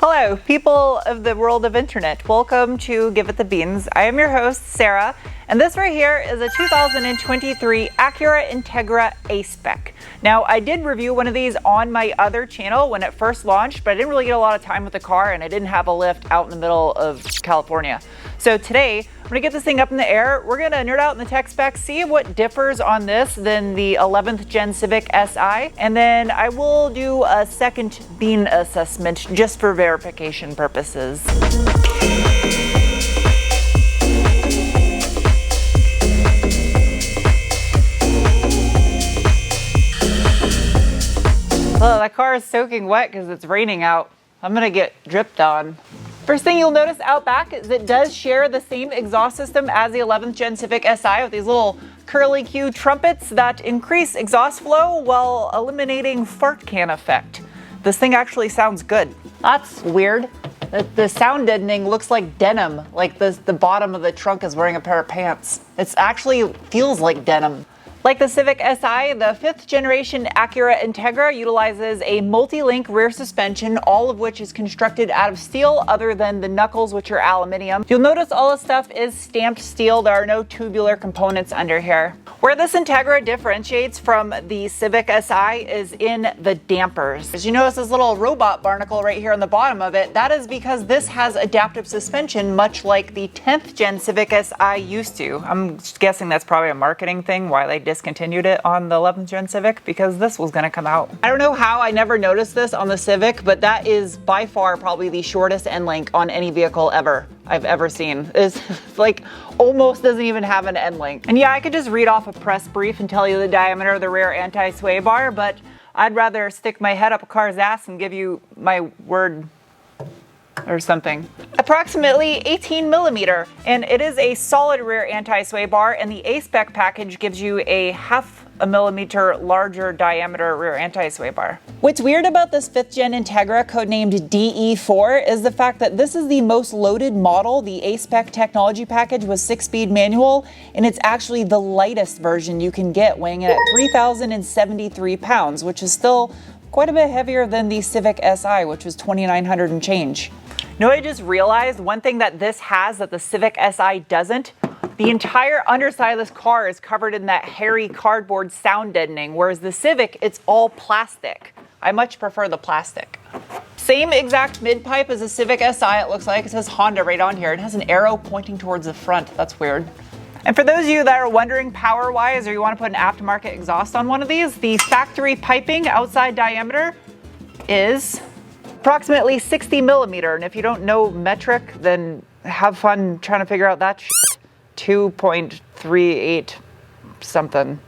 Hello, people of the world of internet. Welcome to Give It the Beans. I am your host, Sarah, and this right here is a 2023 Acura Integra A-Spec. Now, I did review one of these on my other channel when it first launched, but I didn't really get a lot of time with the car and I didn't have a lift out in the middle of California. So today, I'm gonna get this thing up in the air. We're gonna nerd out in the tech specs, see what differs on this than the 11th Gen Civic Si, and then I will do a second bean assessment just for verification purposes. Oh, that car is soaking wet because it's raining out. I'm gonna get dripped on. First thing you'll notice out back is it does share the same exhaust system as the 11th Gen Civic Si with these little curly Q trumpets that increase exhaust flow while eliminating fart can effect. This thing actually sounds good. That's weird. The sound deadening looks like denim, like the bottom of the trunk is wearing a pair of pants. It actually feels like denim. Like the Civic Si, the 5th generation Acura Integra utilizes a multi-link rear suspension, all of which is constructed out of steel other than the knuckles, which are aluminum. You'll notice all the stuff is stamped steel. There are no tubular components under here. Where this Integra differentiates from the Civic Si is in the dampers. As you notice this little robot barnacle right here on the bottom of it, that is because this has adaptive suspension, much like the 10th gen Civic Si used to. I'm guessing that's probably a marketing thing, why they discontinued it on the 11th gen Civic, because this was gonna come out. I don't know how I never noticed this on the Civic, but that is by far probably the shortest end link on any vehicle I've ever seen. It's like almost doesn't even have an end link. And yeah, I could just read off a press brief and tell you the diameter of the rear anti-sway bar, but I'd rather stick my head up a car's ass and give you my word or something. Approximately 18 millimeter, and it is a solid rear anti-sway bar, and the A-Spec package gives you a half a millimeter larger diameter rear anti-sway bar. What's weird about this 5th gen Integra, codenamed DE4, is the fact that this is the most loaded model. The A-Spec technology package was 6-speed manual, and it's actually the lightest version you can get, weighing in at 3,073 pounds, which is still quite a bit heavier than the Civic Si, which was 2,900 and change. You know, I just realized one thing that this has that the Civic Si doesn't. The entire underside of this car is covered in that hairy cardboard sound deadening, whereas the Civic, it's all plastic. I much prefer the plastic. Same exact mid-pipe as the Civic Si, it looks like. It says Honda right on here. It has an arrow pointing towards the front. That's weird. And for those of you that are wondering power-wise, or you want to put an aftermarket exhaust on one of these, the factory piping outside diameter is approximately 60 millimeter. And if you don't know metric, then have fun trying to figure out that shit. 2.38 something.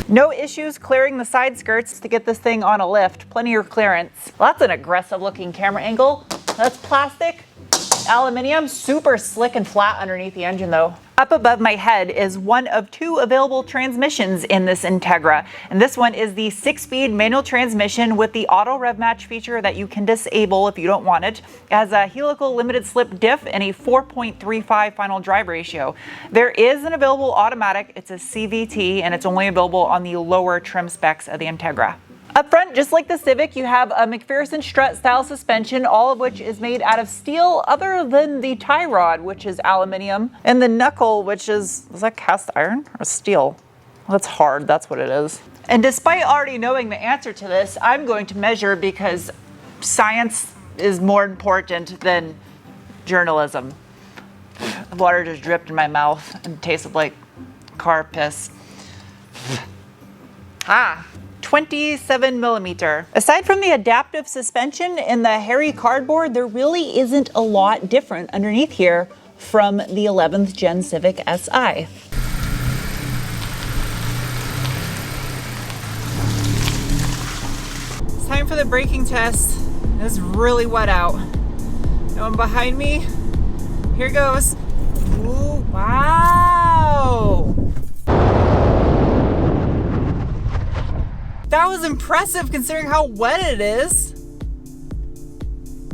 No issues clearing the side skirts to get this thing on a lift. Plenty of clearance. Well, that's an aggressive looking camera angle. That's plastic, aluminum, super slick and flat underneath the engine though. Up above my head is one of 2 available transmissions in this Integra. And this one is the 6-speed manual transmission with the auto rev match feature that you can disable if you don't want it. It has a helical limited slip diff and a 4.35 final drive ratio. There is an available automatic, it's a CVT, and it's only available on the lower trim specs of the Integra. Up front, just like the Civic, you have a McPherson strut style suspension, all of which is made out of steel other than the tie rod, which is aluminum, and the knuckle, which is that cast iron or steel? Well, that's hard, that's what it is. And despite already knowing the answer to this, I'm going to measure because science is more important than journalism. Water just dripped in my mouth and tasted like car piss. 27 millimeter. Aside from the adaptive suspension and the hairy cardboard, there really isn't a lot different underneath here from the 11th Gen Civic Si. It's time for the braking test. It's really wet out. No one behind me. Here goes. Ooh, wow. That was impressive considering how wet it is.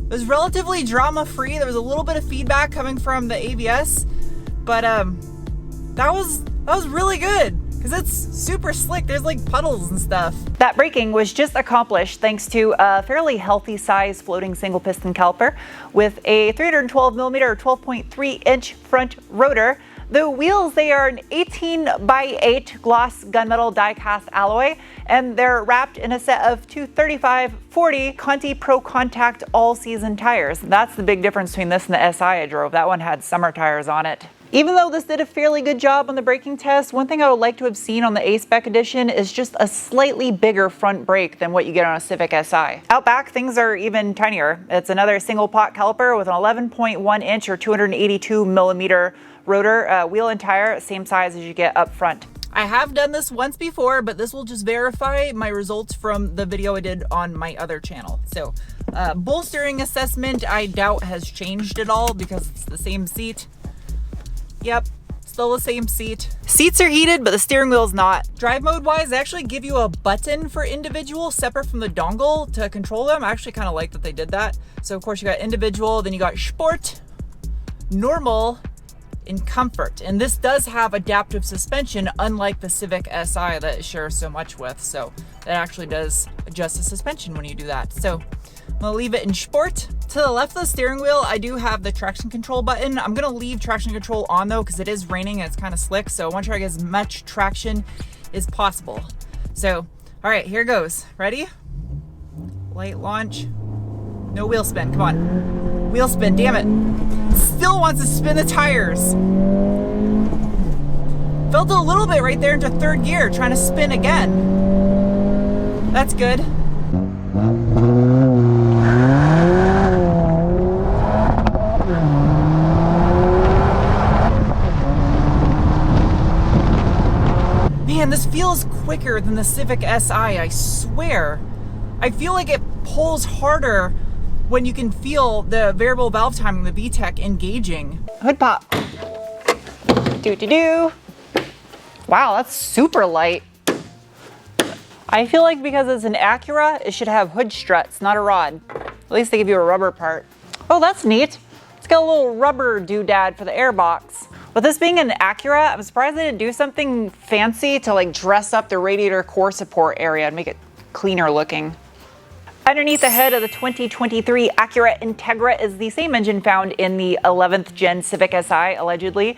It was relatively drama-free. There was a little bit of feedback coming from the ABS, but that was really good because it's super slick. There's like puddles and stuff. That braking was just accomplished thanks to a fairly healthy size floating single piston caliper with a 312 millimeter or 12.3 inch front rotor. The wheels, they are an 18x8 gloss gunmetal die-cast alloy, and they're wrapped in a set of 235/40 Conti Pro Contact all-season tires. That's the big difference between this and the SI I drove. That one had summer tires on it. Even though this did a fairly good job on the braking test, one thing I would like to have seen on the A-Spec edition is just a slightly bigger front brake than what you get on a Civic Si. Out back, things are even tinier. It's another single pot caliper with an 11.1 inch or 282 millimeter rotor, wheel and tire, same size as you get up front. I have done this once before, but this will just verify my results from the video I did on my other channel. So bull steering assessment, I doubt has changed at all because it's the same seat. Yep, still the same seat. Seats are heated, but the steering wheel's not. Drive mode wise, they actually give you a button for individual separate from the dongle to control them. I actually kind of like that they did that. So of course you got individual, then you got sport, normal, in comfort. And this does have adaptive suspension, unlike the Civic Si that it shares so much with. So that actually does adjust the suspension when you do that. So I'm gonna leave it in sport. To the left of the steering wheel, I do have the traction control button. I'm gonna leave traction control on though, because it is raining and it's kind of slick. So I want to try to get as much traction as possible. So, all right, here goes. Ready? Light launch. No wheel spin, come on. Wheel spin, damn it. Still wants to spin the tires. Felt a little bit right there into third gear, trying to spin again. That's good. Man, this feels quicker than the Civic Si, I swear. I feel like it pulls harder when you can feel the variable valve timing, the VTEC engaging. Hood pop. Do. Wow, that's super light. I feel like because it's an Acura, it should have hood struts, not a rod. At least they give you a rubber part. Oh, that's neat. It's got a little rubber doodad for the airbox. With this being an Acura, I'm surprised they didn't do something fancy to like dress up the radiator core support area and make it cleaner looking. Underneath the hood of the 2023 Acura Integra is the same engine found in the 11th gen Civic Si, allegedly.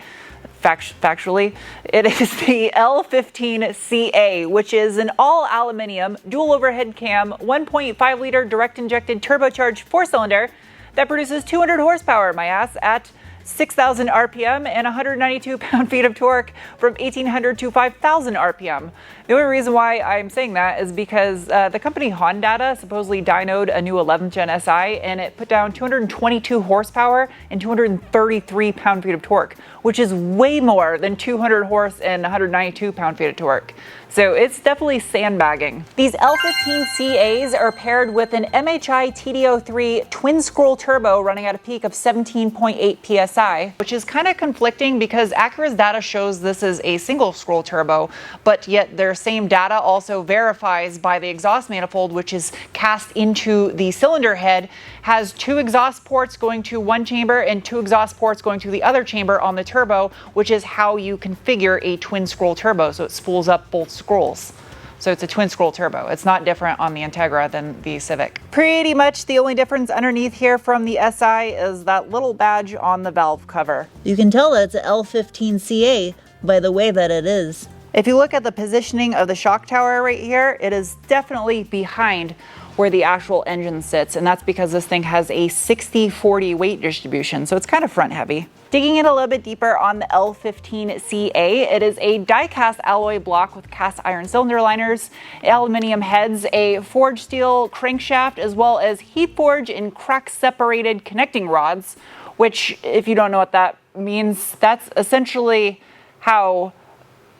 Factually, it is the L15CA, which is an all aluminum, dual overhead cam, 1.5 liter direct injected turbocharged 4-cylinder that produces 200 horsepower, my ass, at 6,000 RPM and 192 pound-feet of torque from 1,800 to 5,000 RPM. The only reason why I'm saying that is because the company Honda supposedly dynoed a new 11th gen Si and it put down 222 horsepower and 233 pound-feet of torque, which is way more than 200 horse and 192 pound-feet of torque. So it's definitely sandbagging. These L15CAs are paired with an MHI TD03 twin scroll turbo running at a peak of 17.8 PSI, which is kind of conflicting because Acura's data shows this is a single scroll turbo, but yet their same data also verifies by the exhaust manifold, which is cast into the cylinder head, has 2 exhaust ports going to one chamber and 2 exhaust ports going to the other chamber on the turbo, which is how you configure a twin scroll turbo. So it spools up both scrolls. So it's a twin scroll turbo. It's not different on the Integra than the Civic. Pretty much the only difference underneath here from the Si is that little badge on the valve cover. You can tell that it's an L15CA by the way that it is. If you look at the positioning of the shock tower right here, it is definitely behind where the actual engine sits, and that's because this thing has a 60-40 weight distribution, so it's kind of front heavy. Digging in a little bit deeper on the L15CA, it is a die-cast alloy block with cast iron cylinder liners, aluminum heads, a forged steel crankshaft, as well as heat forge and crack-separated connecting rods, which, if you don't know what that means, that's essentially how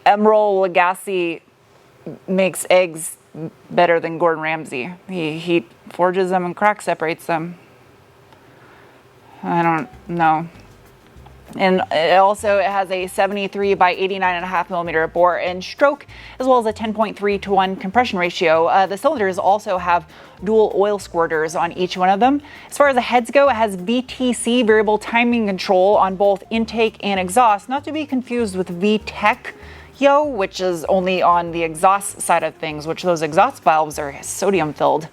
Emeril Lagasse makes eggs better than Gordon Ramsay. He forges them and crack separates them. I don't know. And it has a 73 by 89.5 millimeter bore and stroke, as well as a 10.3-to-1 compression ratio. The cylinders also have dual oil squirters on each one of them. As far as the heads go, it has VTC, variable timing control, on both intake and exhaust, not to be confused with VTEC, which is only on the exhaust side of things, which those exhaust valves are sodium filled.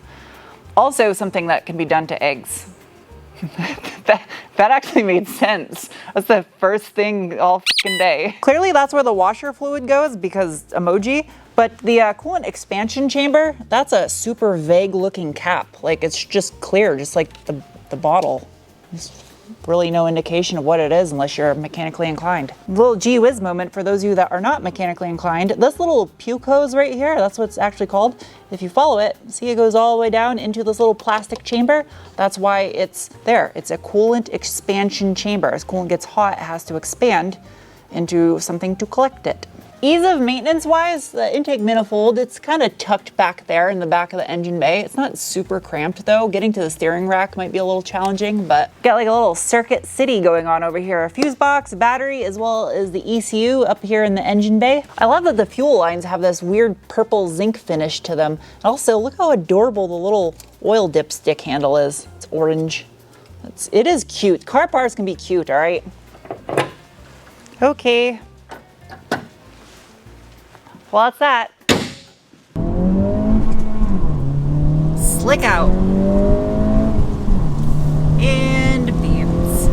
Also something that can be done to eggs. that actually made sense. That's the first thing all fucking day. Clearly that's where the washer fluid goes because emoji, but the coolant expansion chamber, that's a super vague looking cap. Like it's just clear, just like the bottle. There's really no indication of what it is unless you're mechanically inclined. A little gee whiz moment for those of you that are not mechanically inclined. This little puke hose right here, that's what it's actually called. If you follow it, see it goes all the way down into this little plastic chamber. That's why it's there. It's a coolant expansion chamber. As coolant gets hot, it has to expand into something to collect it. Ease of maintenance wise, the intake manifold, it's kind of tucked back there in the back of the engine bay. It's not super cramped though. Getting to the steering rack might be a little challenging, but got like a little circuit city going on over here. A fuse box, battery, as well as the ECU up here in the engine bay. I love that the fuel lines have this weird purple zinc finish to them. And also, look how adorable the little oil dipstick handle is. It's orange. It is cute. Car parts can be cute, all right? Okay. Well, that's that. Slick out. And beans.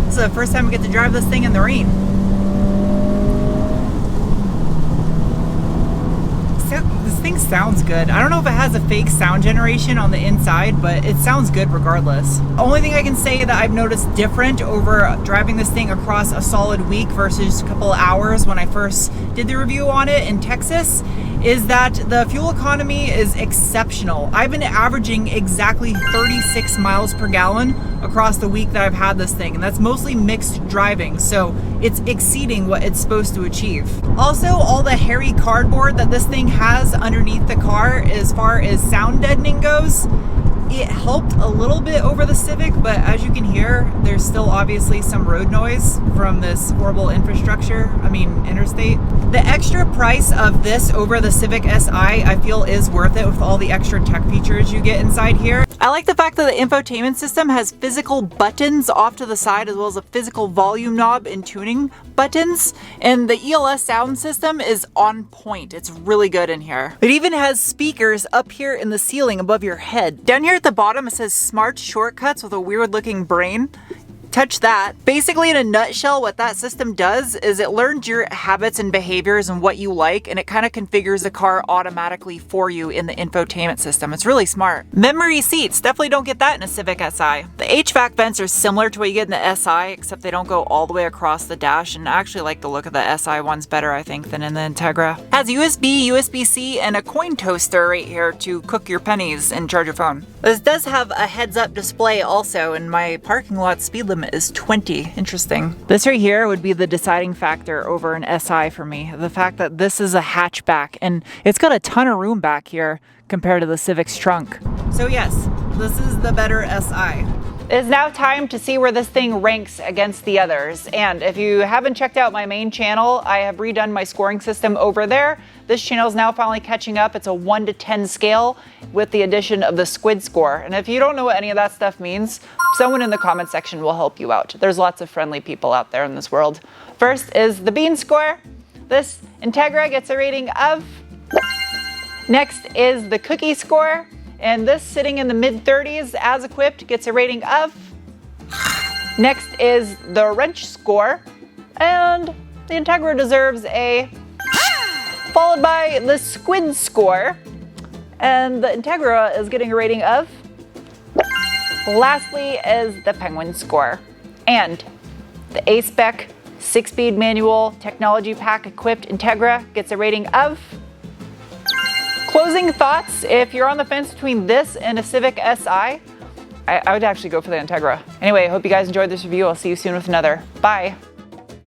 This is the first time we get to drive this thing in the rain. This thing sounds good. I don't know if it has a fake sound generation on the inside, but it sounds good regardless. Only thing I can say that I've noticed different over driving this thing across a solid week versus a couple of hours when I first did the review on it in Texas is that the fuel economy is exceptional. I've been averaging exactly 36 miles per gallon across the week that I've had this thing, and that's mostly mixed driving, so it's exceeding what it's supposed to achieve. Also, all the hairy cardboard that this thing has underneath the car as far as sound deadening goes, it helped a little bit over the Civic, but as you can hear, there's still obviously some road noise from this horrible interstate. The extra price of this over the Civic Si, I feel is worth it with all the extra tech features you get inside here. I like the fact that the infotainment system has physical buttons off to the side as well as a physical volume knob and tuning buttons, and the ELS sound system is on point. It's really good in here. It even has speakers up here in the ceiling above your head. Down here at the bottom it says smart shortcuts with a weird looking brain. Touch that. Basically, in a nutshell, what that system does is it learns your habits and behaviors and what you like, and it kind of configures the car automatically for you in the infotainment system. It's really smart. Memory seats, definitely don't get that in a Civic Si. The HVAC vents are similar to what you get in the Si, except they don't go all the way across the dash, and I actually like the look of the Si ones better, I think, than in the Integra. It has USB, USB-C, and a coin toaster right here to cook your pennies and charge your phone. This does have a heads-up display also, and my parking lot speed limit is 20. Interesting. This right here would be the deciding factor over an Si for me. The fact that this is a hatchback and it's got a ton of room back here compared to the Civic's trunk. So yes, this is the better Si. It's now time to see where this thing ranks against the others. And if you haven't checked out my main channel, I have redone my scoring system over there. This channel is now finally catching up. It's a 1 to 10 scale with the addition of the squid score. And if you don't know what any of that stuff means, someone in the comment section will help you out. There's lots of friendly people out there in this world. First is the bean score. This Integra gets a rating of. Next is the cookie score. And this, sitting in the mid-30s as equipped, gets a rating of. Next is the wrench score. And the Integra deserves a. Followed by the squid score. And the Integra is getting a rating of. Lastly is the penguin score. And the A-Spec 6-speed manual technology pack equipped Integra gets a rating of. Closing thoughts, if you're on the fence between this and a Civic Si, I would actually go for the Integra. Anyway, I hope you guys enjoyed this review. I'll see you soon with another. Bye.